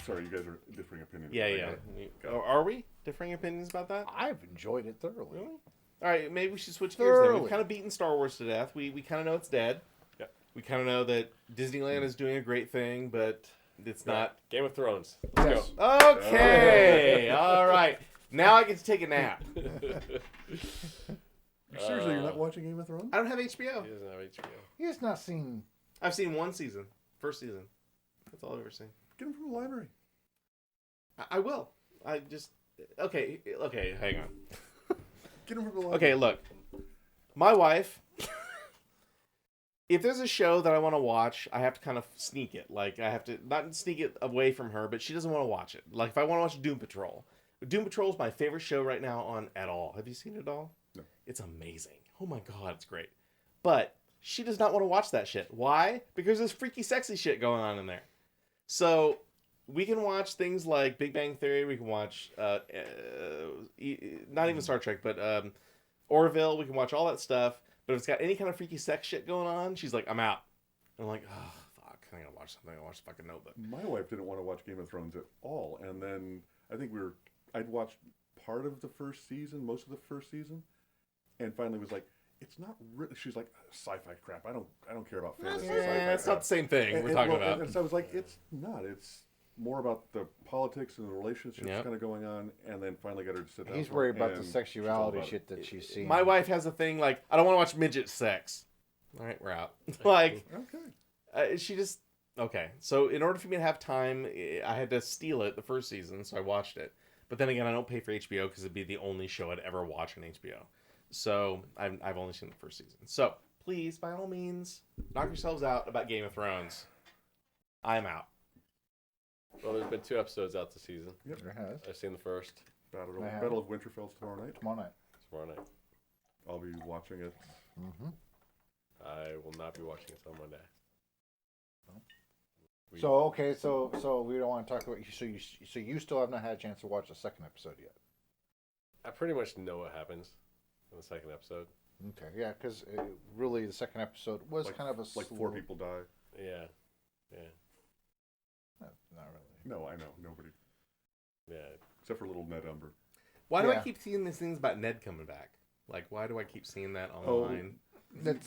Sorry, you guys are differing opinions. Yeah. Are we differing opinions about that? I've enjoyed it thoroughly. Really? All right, maybe we should switch gears then. We've kind of beaten Star Wars to death. We kind of know it's dead. Yep. We kind of know that Disneyland is doing a great thing, but it's not. Game of Thrones. Let's Yes. go. Okay. All right. Now I get to take a nap. Seriously, you're not watching Game of Thrones? I don't have HBO. He doesn't have HBO. He has not seen. I've seen one season. First season. That's all I've ever seen. Get them from the library. I will. I just... Okay, hang on. Get them from the library. Okay, look. My wife... If there's a show that I want to watch, I have to kind of sneak it. Like, I have to... Not sneak it away from her, but she doesn't want to watch it. Like, if I want to watch Doom Patrol. Doom Patrol is my favorite show right now on at all. Have you seen it all? No. It's amazing. Oh my god, it's great. But she does not want to watch that shit. Why? Because there's freaky sexy shit going on in there. So we can watch things like Big Bang Theory. We can watch not even Star Trek, but Orville. We can watch all that stuff. But if it's got any kind of freaky sex shit going on, she's like, I'm out. And I'm like, oh fuck, I gotta watch something. I gotta watch the fucking Notebook. My wife didn't want to watch Game of Thrones at all, and then I think I'd watched part of the first season, most of the first season, and finally was like, it's not really. She's like, sci-fi crap. I don't care about fantasy. Yeah, sci-fi it's crap. not the same thing we're talking about. And so I was like, it's not. It's more about the politics and the relationships kind of going on, and then finally got her to sit down. He's worried about the and she's sexuality all about shit that she's seen. My wife has a thing like, I don't want to watch midget sex. All right, we're out. Like, Okay. she just... Okay, so in order for me to have time, I had to steal it the first season, so I watched it. But then again, I don't pay for HBO because it'd be the only show I'd ever watch on HBO. So I've only seen the first season. So please, by all means, knock yourselves out about Game of Thrones. I'm out. Well, there's been 2 episodes out this season. Yep. There has. I've seen the first Battle of Winterfell's tomorrow night. Tomorrow night. tomorrow night. I'll be watching it. Mm-hmm. I will not be watching it on Monday. So we don't want to talk about you. So you still have not had a chance to watch the second episode yet. I pretty much know what happens in the second episode. Okay, yeah, because really the second episode was kind of a like 4 people die. Yeah. Not really. No, I know nobody Yeah. except for little Ned Umber. Why do I Yeah. keep seeing these things about Ned coming back? Like, why do I keep seeing that online? That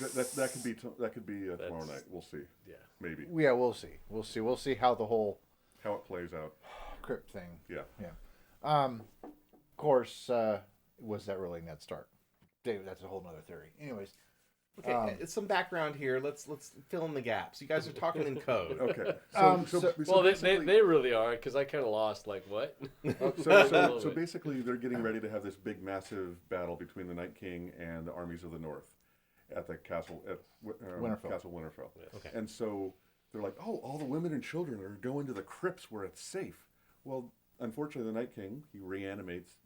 could be tomorrow night. We'll see. Yeah. Maybe Yeah, we'll see. We'll see how the whole how it plays out. crypt thing. Yeah. Of course, was that really Ned Stark? David, that's a whole nother theory. Anyways, Okay, some background here. Let's fill in the gaps. You guys are talking in code. Okay. Well, they really are, because I kind of lost. Like, what? So basically, they're getting ready to have this big, massive battle between the Night King and the armies of the North at the castle at Winterfell. Castle Winterfell. Yes. Okay. And so they're like, oh, all the women and children are going to the crypts where it's safe. Well, unfortunately, the Night King, he reanimates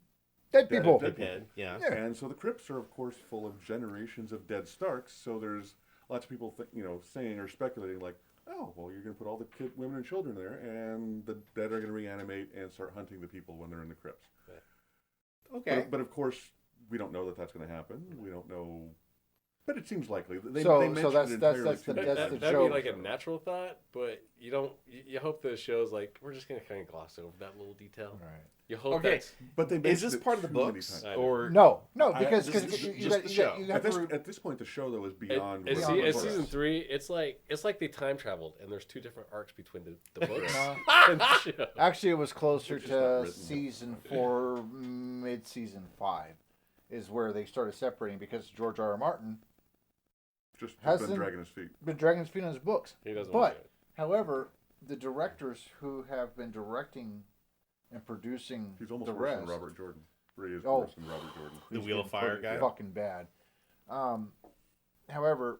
dead people. dead Head, yeah. Yeah. And so the crypts are, of course, full of generations of dead Starks. So there's lots of people, saying or speculating, like, oh, well, you're going to put all the women and children there, and the dead are going to reanimate and start hunting the people when they're in the crypts. Okay. But of course, we don't know that that's going to happen. We don't know, but it seems likely. They So mentioned that's- it that's entirely the- too many that's times. the That'd joke. be like a natural thought, but you don't. You hope the show's like, we're just gonna kind of gloss over that little detail. Right. You hope Okay. that's But they Is mentioned this it part of the too many books? times. I know. Or No, because this is you just the show. have to At this point, the show though is beyond. It's what it was. season 3. It's like they time traveled, and there's 2 different arcs between the books No. and the show. Actually, it was closer It's just not to written. season 4, mid-season 5, is where they started separating because George R.R. Martin Just hasn't been dragging his feet. been dragging his feet on his books. He doesn't want to do But, it. however, the directors who have been directing and producing He's almost the worse rest, than Robert Jordan. Ray is Oh. worse than Robert Jordan. The he's Wheel of been Fire fucking- guy? fucking bad. However,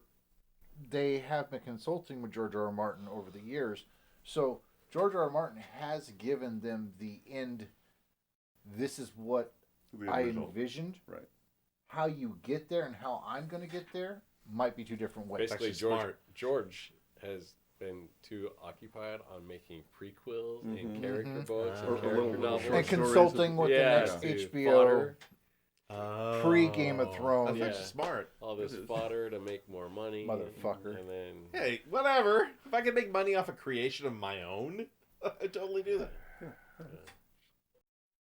they have been consulting with George R.R. Martin over the years, so George R.R. Martin has given them the end. This is what The I original. envisioned. Right. How you get there and how I'm going to get there might be 2 different ways. Basically, actually George has been too occupied on making prequels and Mhm. character Mhm. books Or and the character little novels. short And stories consulting with Yeah, the next dude, HBO fodder, pre Game of Thrones. That's Yeah. actually smart. all this It is. fodder to make more money, Motherfucker. and then Hey, whatever. If I could make money off a creation of my own, I'd totally do that.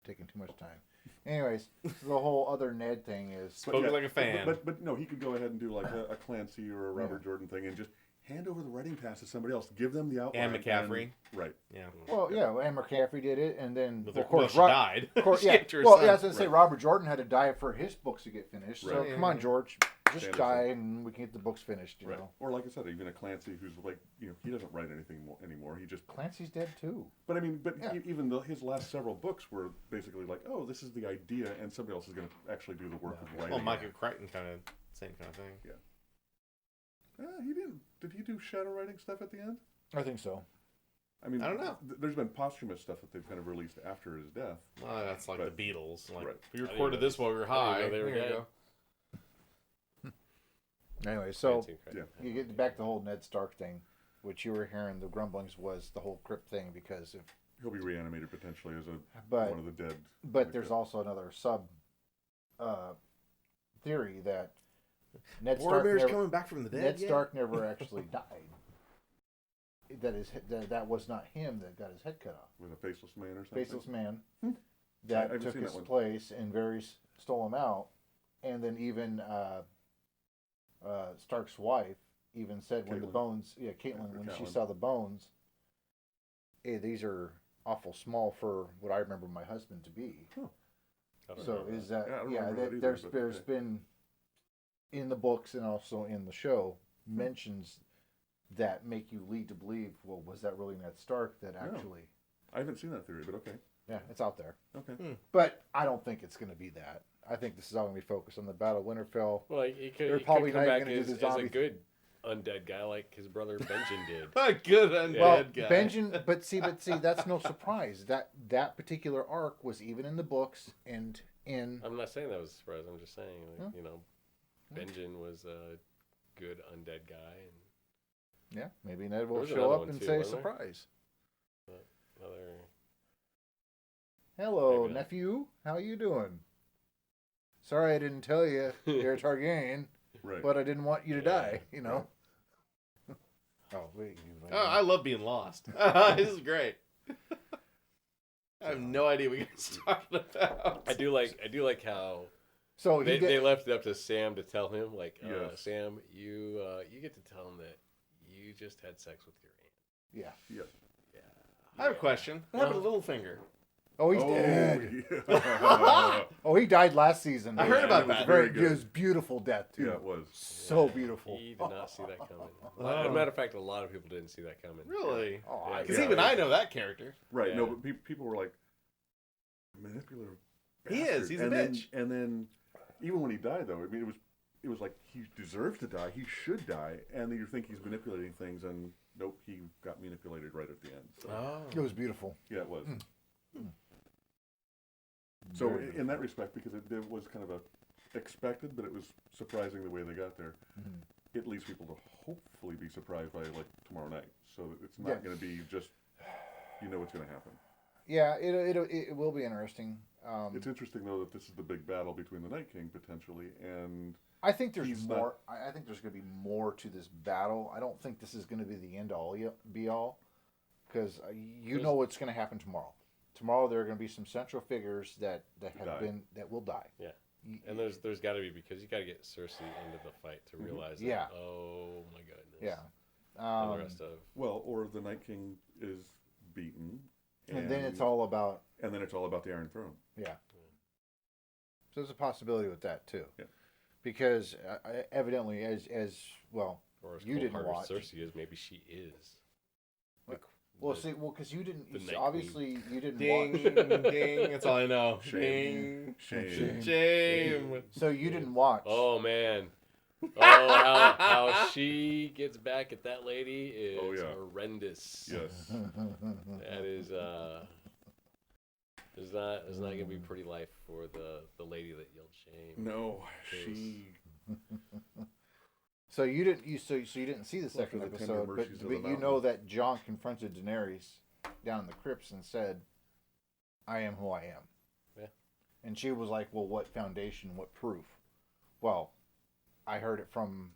Taking too much time. Anyways, so the whole other Ned thing is Spoken like a fan. But no, he could go ahead and do like a Clancy or a Robert Jordan thing and just hand over the writing task to somebody else. Give them the outline. And McCaffrey. Right. Yeah. well, yeah, and McCaffrey did it, and then Well, of course she died. Of course, She yeah. gave it to her Well, son. yeah, I was gonna say Right. Robert Jordan had to die for his books to get finished. So Right. come on, George, just Sanderson. die and we can get the books finished. You Right. know, Or like I said, even a Clancy who's like, he doesn't write anything anymore. He just. Clancy's dead too. But I mean, Yeah. even though his last several books were basically like, oh, this is the idea, and somebody else is going to actually do the work of writing. Well, Michael Crichton kind of same kind of thing. He didn't. Did he do shadow writing stuff at the end? I think so. I mean, I don't know. There's been posthumous stuff that they've kind of released after his death. Well, that's like But- the Beatles. Like right. we I didn't recorded know this while we were I high. didn't know they were There you dead. go. Anyway, so Fancy credit. Yeah. you get back to the whole Ned Stark thing, which you were hearing the grumblings was the whole crypt thing because of. He'll be reanimated potentially as But one of the dead. But there's also another sub theory that Ned Stark Boromir's never, coming back from the dead. Ned yet? Stark never actually died. That was not him that got his head cut off. Was a faceless man or something. Faceless man I that haven't took seen his that one. place and Varys stole him out, and then even Stark's wife even said when the Caitlin. bones, Caitlin, Or when she Catelyn. saw the bones, hey, these are awful small for what I remember my husband to be. I don't So know is that Yeah, I don't remember that either, there's but there's okay. been in the books and also in the show mentions that make you lead to believe, well, was that really Ned Stark that actually I haven't seen that theory, but okay. yeah, it's out there. Okay. But I don't think it's gonna be that. I think this is all gonna be focused on the Battle of Winterfell. Well, he could, They're he probably could come not back even gonna as, do the as a zombie good undead guy like his brother Benjen did. A good undead Well, guy. Benjen, but see, that's no surprise. That particular arc was even in the books and in I'm not saying that was a surprise. I'm just saying, like, Huh? Benjen was a good undead guy, and yeah, maybe Ned There will was show another up one and too, say wasn't there? surprise. another. Hello, Maybe not. nephew. How you doing? Sorry I didn't tell you you're a Targaryen, Right. but I didn't want you to Yeah. die, you know? Oh, wait. Oh, I love being lost. This is great. I have no idea what you guys are talking about. I do like how So they left it up to Sam to tell him, like, Yes. Sam, you get to tell him that you just had sex with your aunt. yeah. Yes. Yeah. I have a question. What happened to Littlefinger? Oh, he's Oh, dead. yeah. Oh, he died last season. I heard about It was that. Very, Very it was beautiful death too. Yeah, it was. So beautiful. He did not see that coming. Oh. As a matter of fact, a lot of people didn't see that coming. Really? Oh, Yeah, Because Yeah. even I know that character. Right. Yeah. No, but people were like, manipulative. He is. bastard." He's a and then, bitch. And then, even when he died, though, I mean, it was like he deserves to die. He should die. And then you think he's manipulating things, and nope, he got manipulated right at the end. So, It was beautiful. yeah, it was. So Very in that respect, because it was kind of expected, but it was surprising the way they got there. Mhm. It leads people to hopefully be surprised by like tomorrow night. So that it's Yeah. not going to be just what's going to happen. Yeah, it will be interesting. It's interesting though that this is the big battle between the Night King potentially and I think there's he's more. I think there's going to be more to this battle. I don't think this is going to be the end all be all, because you know what's going to happen tomorrow. Tomorrow there are going to be some central figures that have Die. been that will die. Yeah. Y- And there's got to be, because you got to get Cersei into the fight to realize that, Yeah. oh my goodness. yeah. And the rest of well, or the Night King is beaten, And then it's all about the Iron Throne. yeah. So there's a possibility with that too. Yeah. Because evidently, as well, or as you didn't cold-hearted watch. Cersei is, maybe she is. Well, The- well, see, because you didn't. the You, Night obviously, you didn't Ding, watch. ding. That's all I know. Shame. Ding. Shame. Shame. So you didn't watch. Oh man. Oh, how she gets back at that lady is Oh, yeah. horrendous. Yes. That is it's not gonna be pretty life for the lady that yelled shame. No, she. So you didn't. So you didn't see the Well, for second the tender episode, but, mercies of the you know that Jon confronted Daenerys down in the crypts and said, "I am who I am." Yeah. And she was like, "Well, what foundation? What proof?" Well, I heard it from,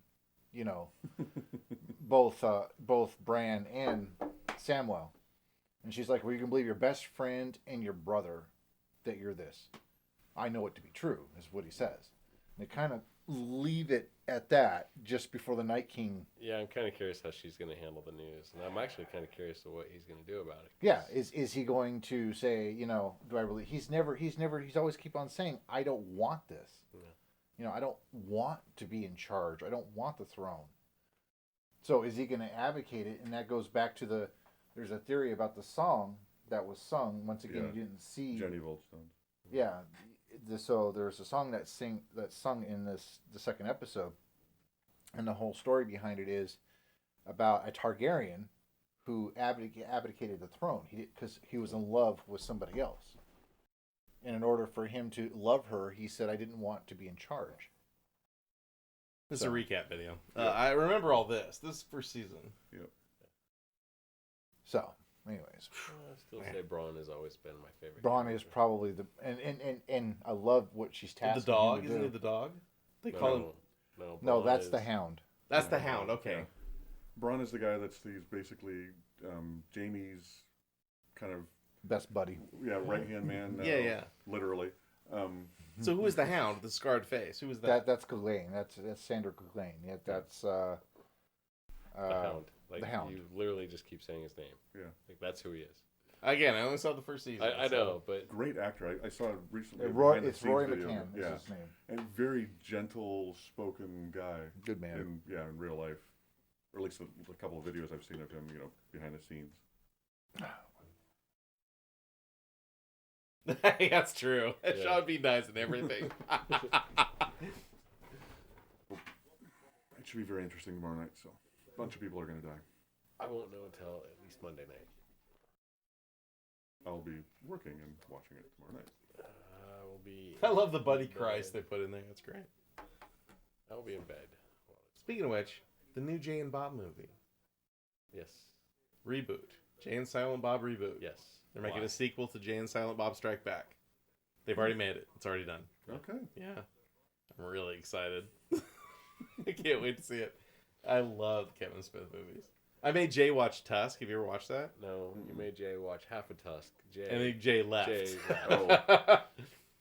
both Bran and Samwell. And she's like, well, you can believe your best friend and your brother that you're this. I know it to be true, is what he says. And they kind of leave it at that just before the Night King. Yeah, I'm kind of curious how she's going to handle the news, and I'm actually kind of curious to what he's going to do about it. Yeah, is he going to say, do I really? He's always keep on saying, I don't want this. Yeah. I don't want to be in charge. I don't want the throne. So is he going to advocate it? And that goes back to there's a theory about the song that was sung. Once again, you didn't see Jenny Goldstone. Yeah. So there's a song that's sung in the second episode, and the whole story behind it is about a Targaryen who abdicated the throne. Because he was in love with somebody else, and in order for him to love her, he said, "I didn't want to be in charge." This is a recap video. I remember all this. This is first season. Yep. So, anyways, I still say Braun has always been my favorite. Braun is probably and I love what she's tasking The dog? him to Isn't do. he the dog? They No, call him... No, Braun that's is- the Hound. That's the Hound, okay. Yeah. Braun is the guy he's basically Jamie's kind of Best buddy. right hand man. Yeah. Literally. So who is the Hound with the scarred face? Who is that? That's Clegane. That's Sandor Clegane. Yeah, that's the Hound. Like, the Hound. You literally just keep saying his name. Yeah. Like, that's who he is. Again, I only saw the first season. I know, but Great actor. I saw recently. It's behind-the-scenes Roy video. McCann. Is Yeah. his name. And very gentle spoken guy. Good man. In real life. Or at least a couple of videos I've seen of him, behind the scenes. That's true. Yeah. Sean be nice and everything. It should be very interesting tomorrow night, so a bunch of people are going to die. I won't know until at least Monday night. I'll be working and watching it tomorrow night. I will be. I love the buddy Christ they put in there. That's great. I will be in bed. Speaking of which, the new Jay and Bob movie. Yes. Reboot. Jay and Silent Bob reboot. Yes. They're making Why? a sequel to Jay and Silent Bob Strike Back. They've already made it. It's already done. Okay. Yeah. I'm really excited. I can't wait to see it. I love the Kevin Smith movies. I made Jay watch Tusk. Have you ever watched that? No, you made Jay watch half a Tusk. Jay. And then Jay left. Jay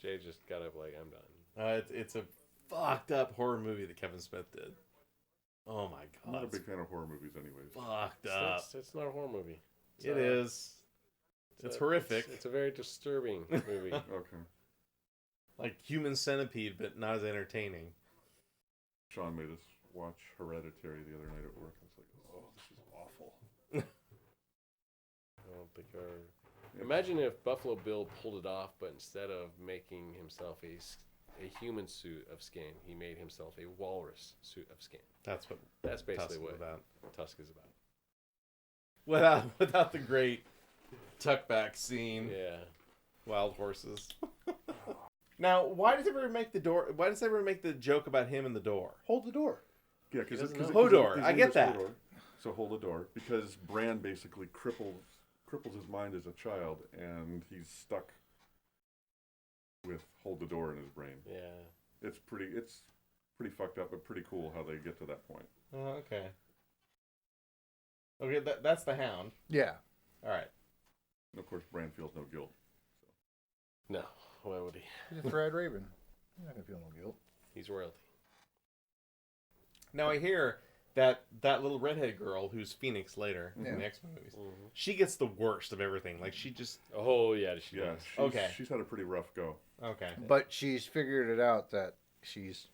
Jay just got up like, I'm done. It's a fucked up horror movie that Kevin Smith did. Oh my I'm god. not a big fan of horror movies anyways. Fucked up. It's not a horror movie. It is. It's horrific. It's a very disturbing movie. Okay. Like Human Centipede, but not as entertaining. Sean made us watch Hereditary the other night at work. I was like, oh, this is awful. I don't think Imagine if Buffalo Bill pulled it off, but instead of making himself a human suit of skin, he made himself a walrus suit of skin. That's basically Tusk is what about. Tusk is about. Without the great tuckback scene. Yeah. Wild horses. Now, why does everyone make the door? Why does everyone make the joke about him in the door? Hold the door. Yeah, because doesn't know. Hodor, I get that. So hold the door because Bran basically cripples his mind as a child, and he's stuck with hold the door in his brain. Yeah. It's pretty fucked up, but pretty cool how they get to that point. Oh, okay. Okay, that's the Hound. Yeah. All right. And of course, Bran feels no guilt. No. Why would he? He's a Thread Raven. You're not gonna feel no guilt. He's royalty. Now I hear that little redhead girl who's Phoenix later Yeah. in the X-Men movies, Mm-hmm. she gets the worst of everything. Like she just Oh, yeah. She Yeah, does. she's had a pretty rough go. okay. But she's figured it out that she's,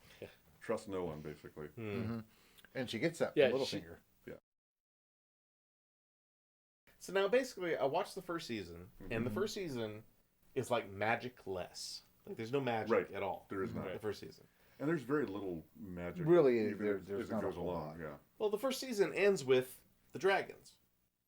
Trust no one, basically. and she gets that Yeah, from she- Littlefinger. So now basically, I watched the first season, and the Mhm. first season is like magic-less. Like there's no magic Right. at all. There is not. The first season. And there's very little magic. Really, even there's as not it a goes whole along. lot. Yeah. Well, the first season ends with the dragons,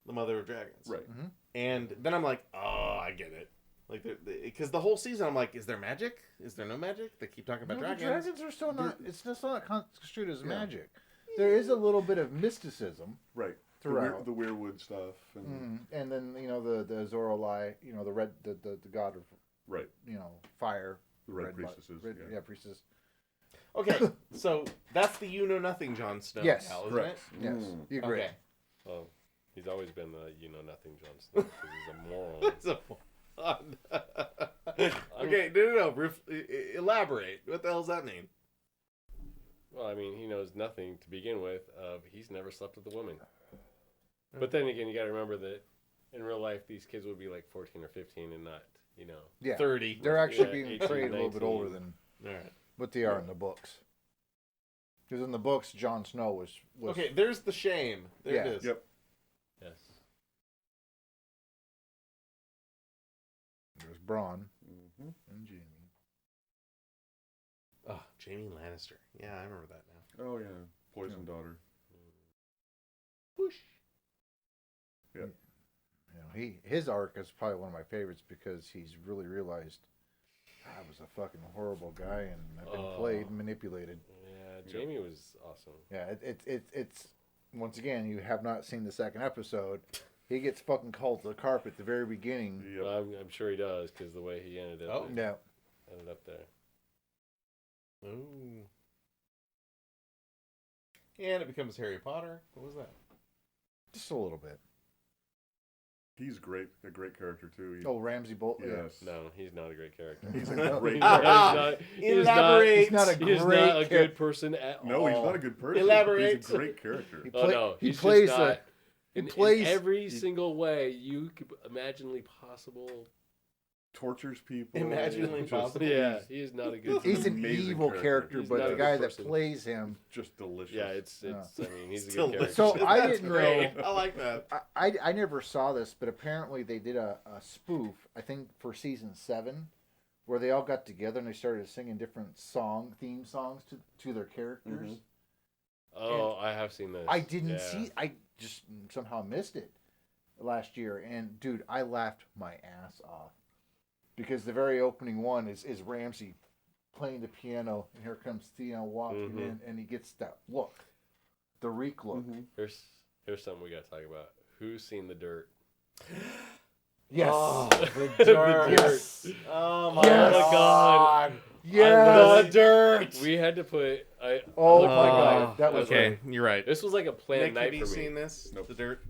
the mother of dragons. Right. And then I'm like, oh, I get it. Like, because the whole season I'm like, is there magic? Is there no magic? They keep talking about No, dragons. the dragons are still not. It's still not construed as Yeah. magic. There is a little bit of mysticism Right. throughout. The weirwood stuff. And And then the Zorolai, the red, the god of Right. fire. The red blood- priestesses. yeah, priestess. Okay, so that's the you know nothing Jon Snow. Yes, Cal, isn't correct. it? Yes, you agree. Okay. Oh, He's always been the nothing Jon Snow because he's a moron. It's a okay, no. Elaborate. What the hell does that mean? Well, I mean, he knows nothing to begin with. He's never slept with a woman. But then again, you got to remember that in real life, these kids would be like 14 or 15 and not, 30. They're actually Yeah, being 18, portrayed a little bit 19. older than All right. what they are in the books. Because in the books, Jon Snow was Okay, there's the shame. There Yeah. it is. Yep. Yes. There's Bronn Mm-hmm. and Jaime. Oh, Jaime Lannister. Yeah, I remember that now. Oh yeah, Poison Daughter. Whoosh. His arc is probably one of my favorites because he's really realized I was a fucking horrible guy and I've been played and manipulated. Yeah, Jaime was awesome. Yeah, it's once again, you have not seen the second episode. He gets fucking called to the carpet at the very beginning. Yep. Well, I'm sure he does because the way he ended up, Yeah. ended up there. Ooh. And it becomes Harry Potter. What was that? Just a little bit. He's great. A great character too. Oh, Ramsay Bolt. Yes. No, he's not a great character. He's a great Ah, character. Elaborate. He's not a He is great not a character. good person at all. No, he's not a good person. Elaborate. He's a great character. He, Oh play- no, he he's plays just not. a. He In plays every single way you could imaginably possible. Tortures people. Imaginably Just- possible. Yeah, he is not a good. He's an amazing evil character. character, He's but not the a guy good that person. plays him, Just delicious. Yeah, it's. I mean, he's a Still good character. So I That's didn't great. know- I like that. I never saw this, but apparently they did a spoof, I think for season 7, where they all got together and they started singing different theme songs to their characters. Mhm. Oh, I have seen this. I didn't Yeah. see. I just somehow missed it last year, and dude, I laughed my ass off because the very opening one is Ramsay playing the piano, and here comes Theon walking Mhm. in, and he gets that look, the reek look. Mhm. Here's something we got to talk about. Who's seen The Dirt? Yes. Oh, the The dirt. Yes. Oh my Yes. god. Yes. The dirt. We had to put. Oh looked my like God, that was okay. You're right. This was like a planned Nick, night have you for me. seen this? Nope. The dirt.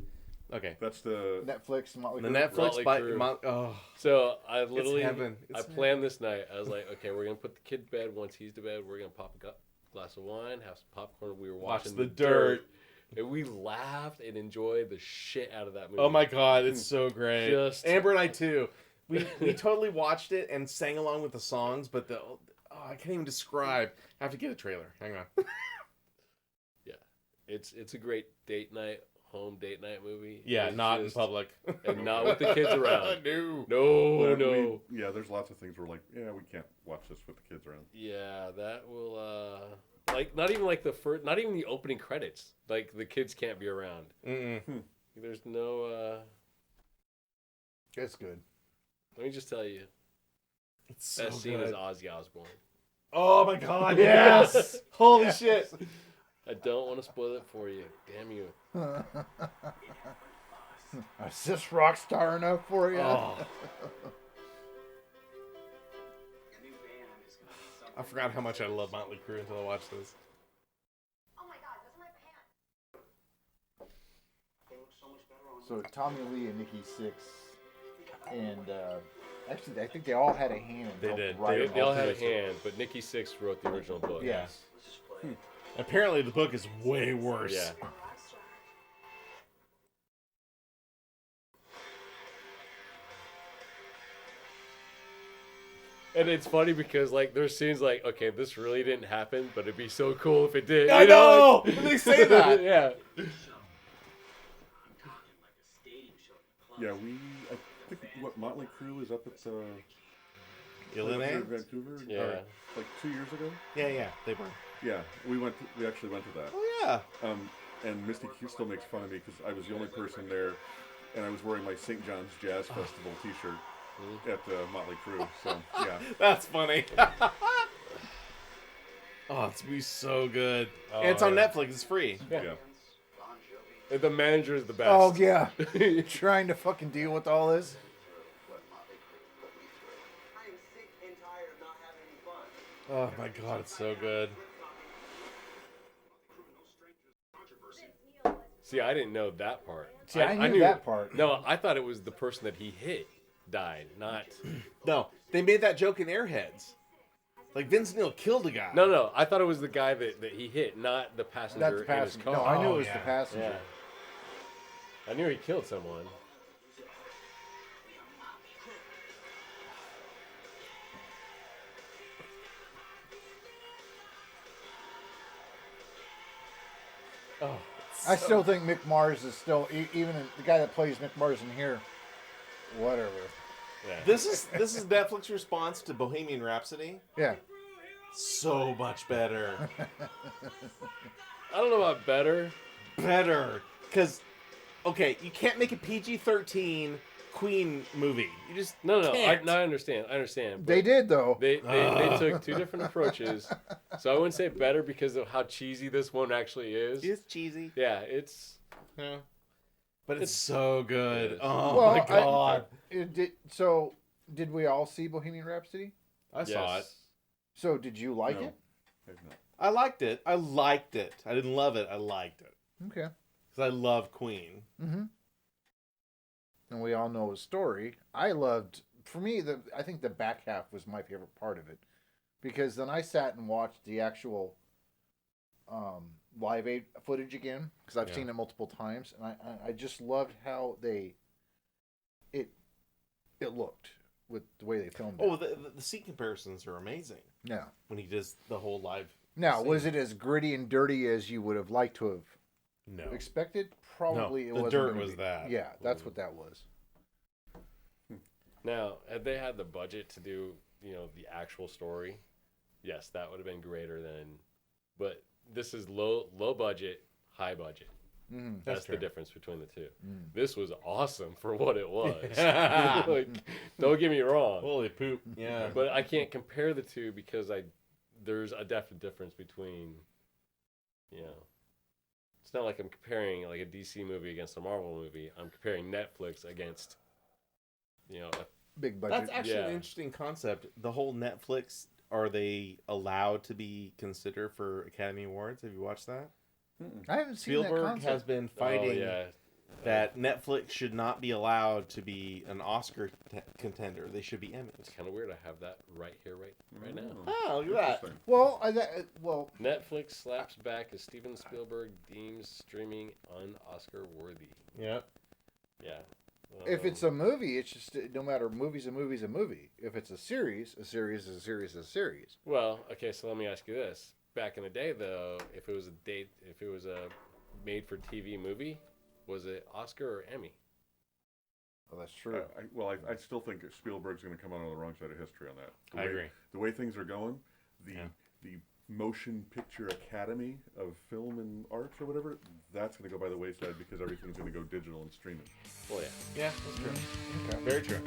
Okay. That's the. Netflix. Motley The Crue. Netflix Motley by Crue. oh. So I literally, heaven. I It's planned this night. I was like, okay, we're gonna put the kid to bed. Once he's to bed, we're gonna pop a glass of wine, have some popcorn. We were Watch watching The The Dirt. and we laughed and enjoyed the shit out of that movie. Oh my god, it's so great. Just- Amber and I too. We totally watched it and sang along with the songs, but I can't even describe. I have to get a trailer. Hang on. It's a great home date night movie. Yeah, It's not in just- public. and not with the kids around. No. No, But no. yeah, there's lots of things where like, yeah, we can't watch this with the kids around. Yeah, that will like not even like not even the opening credits. Like the kids can't be around. Mm-mm. There's no It's good. let me just tell you. It's so That scene good. is Ozzy Osbourne. Oh my god, yes! Holy shit. I don't want to spoil it for you. Damn you. Is this rock star enough for you? Oh. I forgot how much I love Motley Crue until I watched this. Oh my god, doesn't my pants? They look so much better on So Tommy Lee and Nikki Sixx, and actually I think they all had a hand in They helping did. write They all it. had a hand, but Nikki Sixx wrote the original book. Yes. Let's just play. Apparently the book is way worse. Yeah. And it's funny because like there's scenes like, okay, this really didn't happen, but it'd be so cool if it did. I you know! like- They say that! Yeah. I'm talking like a stadium show. Yeah, I think what Motley Crue is up at Illinois? Vancouver. Yeah. Like 2 years ago. Yeah, they were. Yeah, we actually went to that. Oh yeah. And Misty Q still makes fun of me because I was the only person there, and I was wearing my St. John's Jazz Festival T-shirt at Motley Crue. So yeah, That's funny. Oh, it's be so good. Oh, and it's on yeah. Netflix. It's free. yeah. Bon Jovi. And the manager is the best. Oh yeah. Trying to fucking deal with all this. What Motley Crue put me through. I am sick and tired of not having any fun. Oh my god, it's so good. See, I didn't know that part. See, I knew that part. No, I thought it was the person that he hit died, not. No, they made that joke in Airheads. Like Vince Neil killed a guy. No, I thought it was the guy that he hit, not the passenger That's the in his passenger. car. No, I knew Oh, it was yeah. the passenger. Yeah. I knew he killed someone. Oh, I still think Mick Mars is still even the guy that plays Mick Mars in here. Whatever. Yeah. this is Netflix's response to Bohemian Rhapsody. Yeah. So much better. I don't know about better. Better. Because, okay, you can't make a PG-13 Queen movie. You just No, can't. I understand. But They did though. They took two different approaches. So I wouldn't say better because of how cheesy this one actually is. It's cheesy. Yeah, it's. Yeah. But it's so good. It is. Oh Well, my god. Did we all see Bohemian Rhapsody? I saw it. So did you like No. it? I've not. I liked it. I didn't love it. I liked it. Okay. Because I love Queen. Mm-hmm. And we all know his story. I loved, for me, I think the back half was my favorite part of it, because then I sat and watched the actual Live Aid footage again, because I've seen it multiple times, and I just loved how it looked with the way they filmed it. Oh, the scene comparisons are amazing. Yeah. When he does the whole live. Now, scene. was it as gritty and dirty as you would have liked to have No. expected? Probably No, it the wasn't. dirt gonna was be. that. Yeah, that's what that was. Now, had they had the budget to do, the actual story, yes, that would have been greater than. But this is low budget, high budget. Mm-hmm. That's the true. difference between the two. Mm. This was awesome for what it was. Like, don't get me wrong, Holy poop. Yeah. but I can't compare the two because there's a definite difference between, It's not like I'm comparing like a DC movie against a Marvel movie. I'm comparing Netflix against, a Big budget. That's actually an Yeah. interesting concept. The whole Netflix, are they allowed to be considered for Academy Awards? Have you watched that? I haven't seen that Spielberg concept. has been Oh, fighting yeah. that Netflix should not be allowed to be an Oscar contender. They should be It's Emmys. kind of weird. I have that right here, right now. Oh, look at that. Interesting. Well, Netflix slaps back as Steven Spielberg deems streaming un-Oscar worthy. Yep. Yeah. if it's a movie, it's just no matter. Movie's a movie's a movie. If it's a series is a series is a series. Well, okay, so let me ask you this. Back in the day, though, if it was a made-for-TV movie, was it Oscar or Emmy? Well, that's true. I still think Spielberg's going to come out on the wrong side of history on that. I agree. The way things are going, the Motion Picture Academy of Film and Arts or whatever, that's going to go by the wayside because everything's going to go digital and streaming. Well, yeah. Yeah, that's true. Okay. Very true.